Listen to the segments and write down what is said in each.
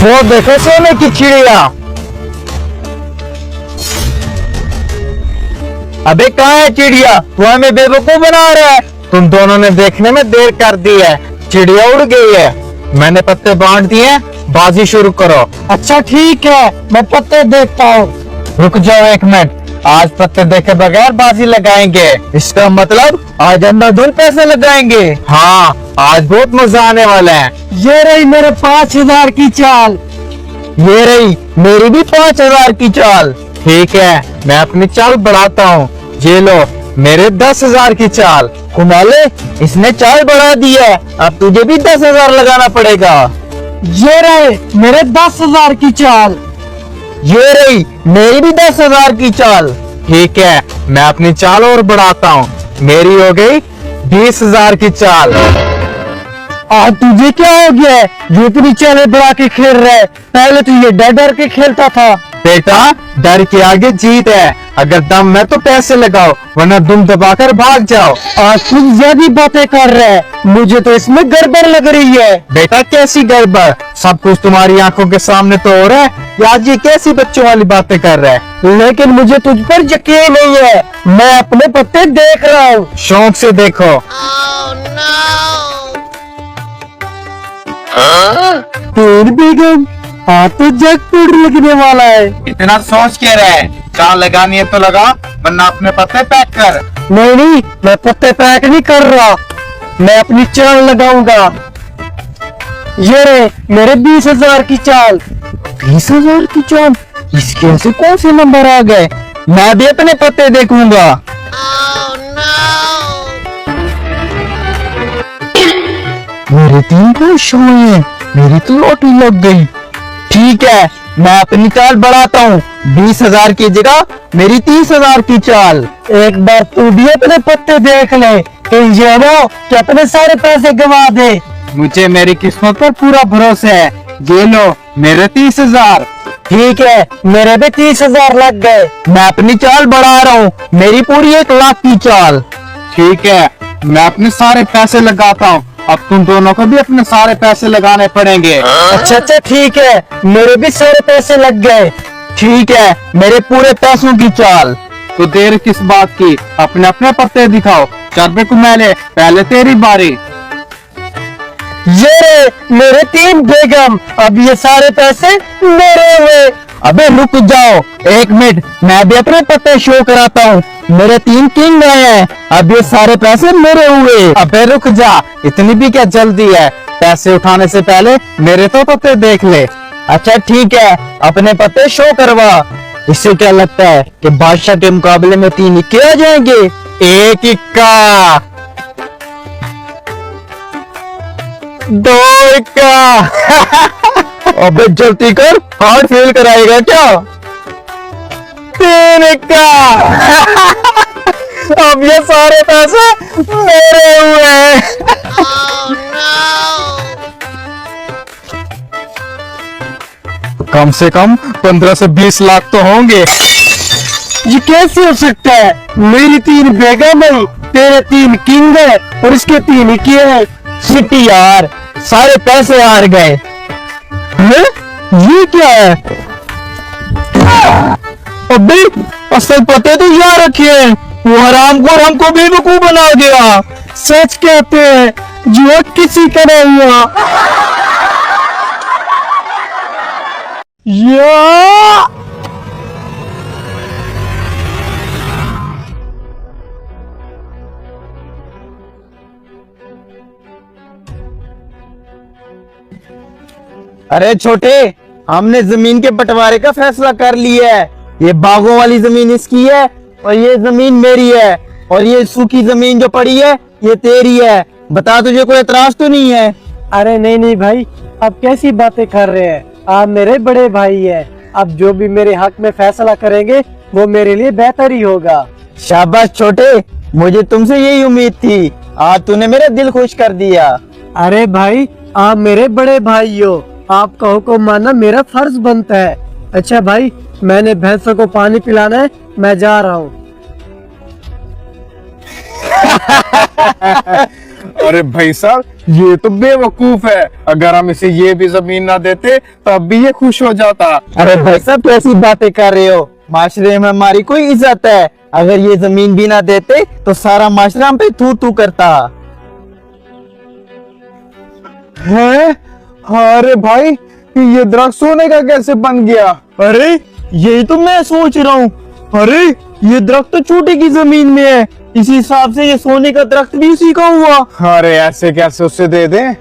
वो देखो सोने की चिड़िया। अबे कहाँ है चिड़िया? तू हमें बेवकूफ बना रहा है। तुम दोनों ने देखने में देर कर दी है। चिड़िया उड़ गई है। मैंने पत्ते बांट दिए, बाजी शुरू करो। अच्छा ठीक है, मैं पत्ते देखता हूँ। रुक जाओ एक मिनट, आज पत्ते देखे बगैर बाजी लगाएंगे। इसका मतलब आज अंधाधुंध पैसे लगाएंगे। हाँ, आज बहुत मजा आने वाला है। ये रही मेरे 5,000 की चाल। ये रही मेरी भी 5,000 की चाल। ठीक है, मैं अपनी चाल बढ़ाता हूँ। ये लो मेरे 10,000 की चाल। कुमाले, इसने चाल बढ़ा दी है, अब तुझे भी 10,000 लगाना पड़ेगा। ये रहे मेरे 10,000 की चाल। ये रही मेरी भी 10,000 की चाल। ठीक है, मैं अपनी चाल और बढ़ाता हूँ। मेरी हो गई 20,000 की चाल। आज तुझे क्या हो गया है जो इतनी चालें बढ़ा के खेल रहा है? पहले तो ये डर डर के खेलता था। बेटा, डर के आगे जीत है। अगर दम है तो पैसे लगाओ, वरना दुम दबाकर भाग जाओ। आज तुम ज्यादा बातें कर रहे हैं, मुझे तो इसमें गड़बड़ लग रही है। बेटा कैसी गड़बड़? सब कुछ तुम्हारी आंखों के सामने तो हो रहा है। आज ये कैसी बच्चों वाली बातें कर रहा है? लेकिन मुझे तुझ पर यकीन नहीं है। मैं अपने पत्ते देख रहा हूँ। शौक से देखो। बेगम, हाँ तो जैकपॉट लगने वाला है। इतना सोच के रहे, चाल लगानी है तो लगा, वरना अपने पत्ते पैक कर। नहीं, मैं पत्ते पैक नहीं कर रहा, मैं अपनी चाल लगाऊंगा। ये रे मेरे 20,000 की चाल। 20,000 की चाल? इसके ऐसे कौन से नंबर आ गए? मैं भी अपने पत्ते देखूंगा। मेरे 3 खुश हुए, मेरी तो लॉटरी लग गई। ठीक है, मैं अपनी चाल बढ़ाता हूँ। 20,000 की जगह मेरी 30,000 की चाल। एक बार तू भी अपने पत्ते देख ले, ये ना कि अपने सारे पैसे गवा दे। मुझे मेरी किस्मत पर पूरा भरोसा है। ये लो मेरे 30,000। ठीक है, मेरे भी 30,000 लग गए। मैं अपनी चाल बढ़ा रहा हूँ, मेरी पूरी 1,00,000 की चाल। ठीक है, मैं अपने सारे पैसे लगाता हूँ। अब तुम दोनों को भी अपने सारे पैसे लगाने पड़ेंगे। अच्छा ठीक है, मेरे भी सारे पैसे लग गए। ठीक है, मेरे पूरे पैसों की चाल। तो देर किस बात की, अपने अपने पत्ते दिखाओ। चरबे को मैले, पहले तेरी बारी। ये मेरे 3 बेगम, अब ये सारे पैसे मेरे हुए। अबे रुक जाओ एक मिनट, मैं भी अपने पत्ते शो कराता हूँ। मेरे 3 किंग आए हैं, अब ये सारे पैसे मेरे हुए। अबे रुक जा, इतनी भी क्या जल्दी है? पैसे उठाने से पहले मेरे तो पत्ते देख ले। अच्छा ठीक है, अपने पत्ते शो करवा। इससे क्या लगता है कि बादशाह के मुकाबले में 3 इक्के आ जाएंगे? 1 इक्का, 2 इक्का। अबे जल्दी कर, हार्ड फील कराएगा क्या? 3 इक्का। अब ये सारे पैसे मेरे हुए। कम से कम 15 से 20 लाख तो होंगे। ये कैसे हो सकता है? मेरी 3 बेगम है, तेरे 3 किंग है और इसके 3 ही किए हैं। सिटी यार, सारे पैसे हार गए। ये क्या है? अबे असल पते तो यहाँ रखे हैं। वो हरामखोर हमको बेवकूफ बना गया। सच कहते हैं, जो किसी का नहीं हुआ। या अरे छोटे, हमने जमीन के बंटवारे का फैसला कर लिया है। ये बागों वाली जमीन इसकी है और ये जमीन मेरी है, और ये सूखी जमीन जो पड़ी है ये तेरी है। बता, तुझे कोई एतराज तो नहीं है? अरे नहीं भाई, आप कैसी बातें कर रहे हैं? आप मेरे बड़े भाई हैं। अब जो भी मेरे हक में फैसला करेंगे वो मेरे लिए बेहतर ही होगा। शाबाश छोटे, मुझे तुमसे यही उम्मीद थी। आज तूने मेरा दिल खुश कर दिया। अरे भाई, आप मेरे बड़े भाई हो, आपका हुक्म मानना मेरा फर्ज बनता है। अच्छा भाई, मैंने भैंसों को पानी पिलाना है, मैं जा रहा हूँ। अरे भाई साहब, ये तो बेवकूफ है। अगर हम इसे ये भी जमीन ना देते तब भी ये खुश हो जाता। अरे भाई साहब कैसी बातें कर रहे हो, माशरे में हमारी कोई इज्जत है। अगर ये जमीन भी ना देते तो सारा माशरा हम पे थू थू करता है। अरे भाई, ये दरख्त सोने का कैसे बन गया? अरे यही तो मैं सोच रहा हूँ। अरे ये दरख्त तो छोटे की जमीन में है, इसी हिसाब से ये सोने का दरख्त भी उसी का हुआ। अरे ऐसे कैसे उसे दे दें?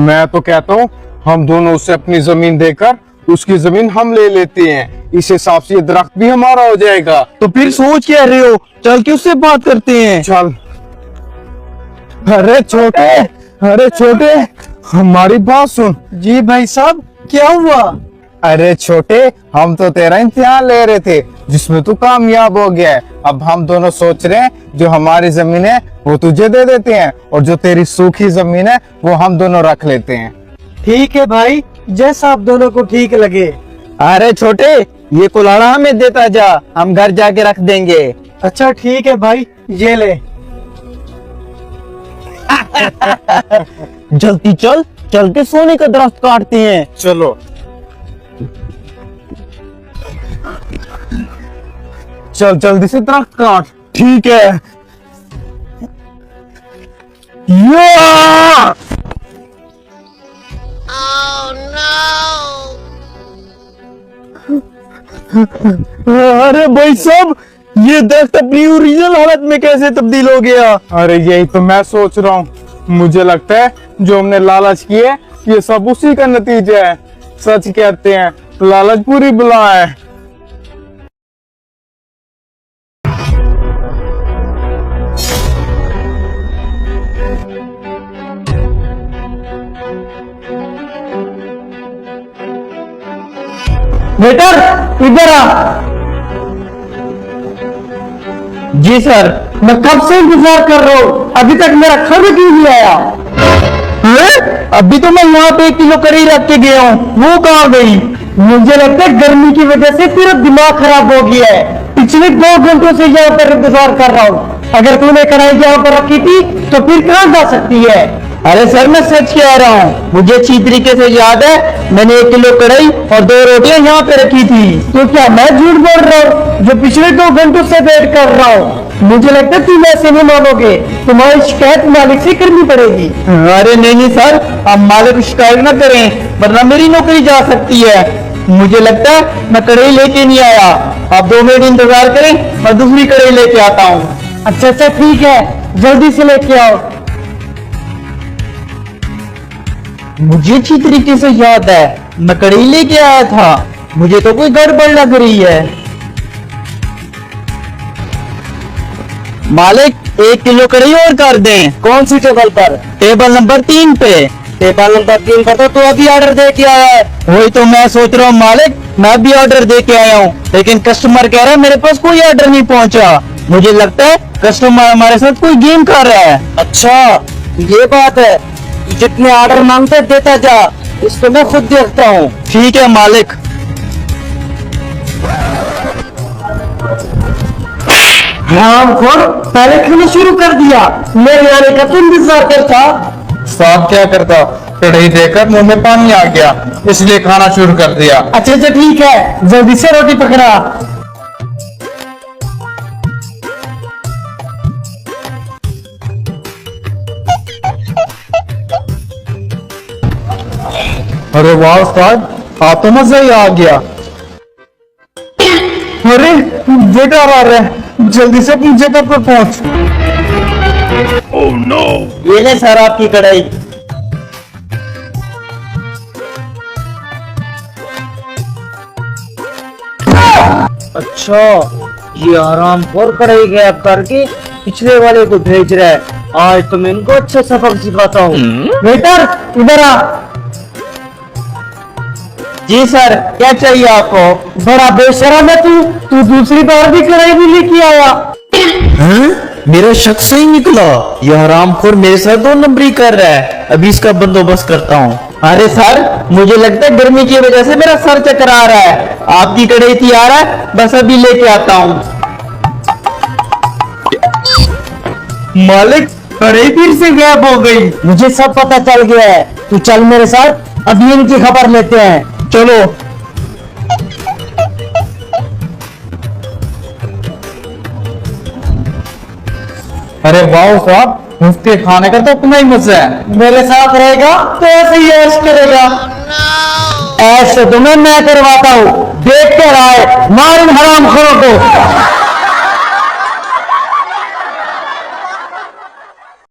मैं तो कहता हूँ हम दोनों उसे अपनी जमीन देकर उसकी जमीन हम ले लेते हैं। इस हिसाब से ये दरख्त भी हमारा हो जाएगा। तो फिर सोच क्या रहे हो, चल के उससे बात करते हैं। चल। अरे छोटे, अरे छोटे, हमारी बात सुन। जी भाई साहब, क्या हुआ? अरे छोटे, हम तो तेरा इम्तिहान ले रहे थे जिसमें तू कामयाब हो गया है। अब हम दोनों सोच रहे हैं जो हमारी जमीन है वो तुझे दे देते हैं और जो तेरी सूखी जमीन है वो हम दोनों रख लेते हैं। ठीक है भाई, जैसा आप दोनों को ठीक लगे। अरे छोटे, ये कुल्हाड़ा हमें देता जा, हम घर जाके रख देंगे। अच्छा ठीक है भाई, ये ले। जल्दी चल, चल के सोने का दरख्त काटते हैं। चलो। चल जल्दी से दरख्त काट। ठीक है। या! अरे भाई साहब, ये दरख्त अपनी ओरिजिनल हालत में कैसे तब्दील हो गया? अरे यही तो मैं सोच रहा हूँ। मुझे लगता है जो हमने लालच किए ये सब उसी का नतीजा है। सच कहते हैं लालच पूरी बला है। वेटर, इधर आ। जी सर। मैं कब से इंतजार कर रहा हूँ, अभी तक मेरा खाना क्यों नहीं आया? अभी तो मैं यहाँ पे 1 किलो करी रख के गया हूँ, वो कहाँ गई? मुझे लगता है गर्मी की वजह से तेरा दिमाग खराब हो गया है। पिछले 2 घंटों से यहाँ पर इंतजार कर रहा हूँ। अगर तूने कढ़ाई यहाँ पर रखी थी तो फिर कहाँ जा सकती है? अरे सर मैं सच कह रहा हूँ, मुझे अच्छी तरीके से याद है, मैंने 1 किलो कढ़ाई और 2 रोटियां यहाँ पे रखी थी। तो क्या मैं झूठ बोल रहा हूँ जो पिछले 2 घंटों से वेट कर रहा हूँ? मुझे लगता है तुम ऐसे नहीं मानोगे, तुम्हारी शिकायत मालिक से करनी पड़ेगी। अरे नहीं नहीं सर, आप मालिक को शिकायत न करें वरना मेरी नौकरी जा सकती है। मुझे लगता है मैं कढ़ाई लेके नहीं आया, आप 2 मिनट इंतजार करें, मैं दूसरी कढ़ाई लेके आता हूँ। अच्छा अच्छा ठीक है, जल्दी से लेके आओ। मुझे अच्छी तरीके से याद है, मैं कढ़ाई लेके आया था, मुझे तो कोई गड़बड़ लग रही है। मालिक 1 किलो कढ़ाई और कर दें। कौन सी टेबल पर? टेबल नंबर 3 पे। टेबल नंबर 3 पर तो तू अभी ऑर्डर दे के आया है। वही तो मैं सोच रहा हूँ मालिक, मैं भी ऑर्डर दे के आया हूँ, लेकिन कस्टमर कह रहा है मेरे पास कोई ऑर्डर नहीं पहुँचा। मुझे लगता है कस्टमर हमारे साथ कोई गेम कर रहा है। अच्छा ये बात है, जितने ऑर्डर मांगते देता जा, इसको मैं खुद देखता हूँ। ठीक है मालिक। राम खोर, पहले खाना शुरू कर दिया, मेरे आने का तुम इंतजार करता। साहब क्या करता, कढ़ाई देकर मुंह में पानी आ गया इसलिए खाना शुरू कर दिया। अच्छा अच्छा ठीक है, जल्दी से रोटी पकड़ा। अरे वाह उस्ताद, आप तो मजा ही आ गया। अरे वेटर आ रहा है, जल्दी से अपनी जगह पर पहुंच। ये ले सर आपकी कढ़ाई। अच्छा, ये आराम खोर कढ़ाई गैप करके पिछले वाले को भेज रहा है। आज तो मैं इनको अच्छा सबक सिखाता हूँ। वेटर इधर आ। जी सर, क्या चाहिए आपको? बड़ा बेशरम है तू दूसरी बार भी कढ़ाई भी लेके आया। मेरा शक सही निकला, यह हरामखोर मेरे साथ 2 नंबरी कर रहा है। अभी इसका बंदोबस्त करता हूँ। अरे सर, मुझे लगता है गर्मी की वजह से मेरा सर चकरा आ रहा है। आपकी कढ़ाई तैयार है, बस अभी लेके आता हूँ। मालिक, कड़े फिर से गैप हो गई। मुझे सब पता चल गया है, तू चल मेरे साथ, अभी इनकी खबर लेते हैं। चलो। अरे वाह साहब, मुफ्त के खाने का तो अपना ही मजा है। मेरे साथ रहेगा तो ऐसे ही ऐश करेगा। ऐश तो तुम्हें मैं करवाता हूँ, देख कर आए मार इन हरामखोरों को।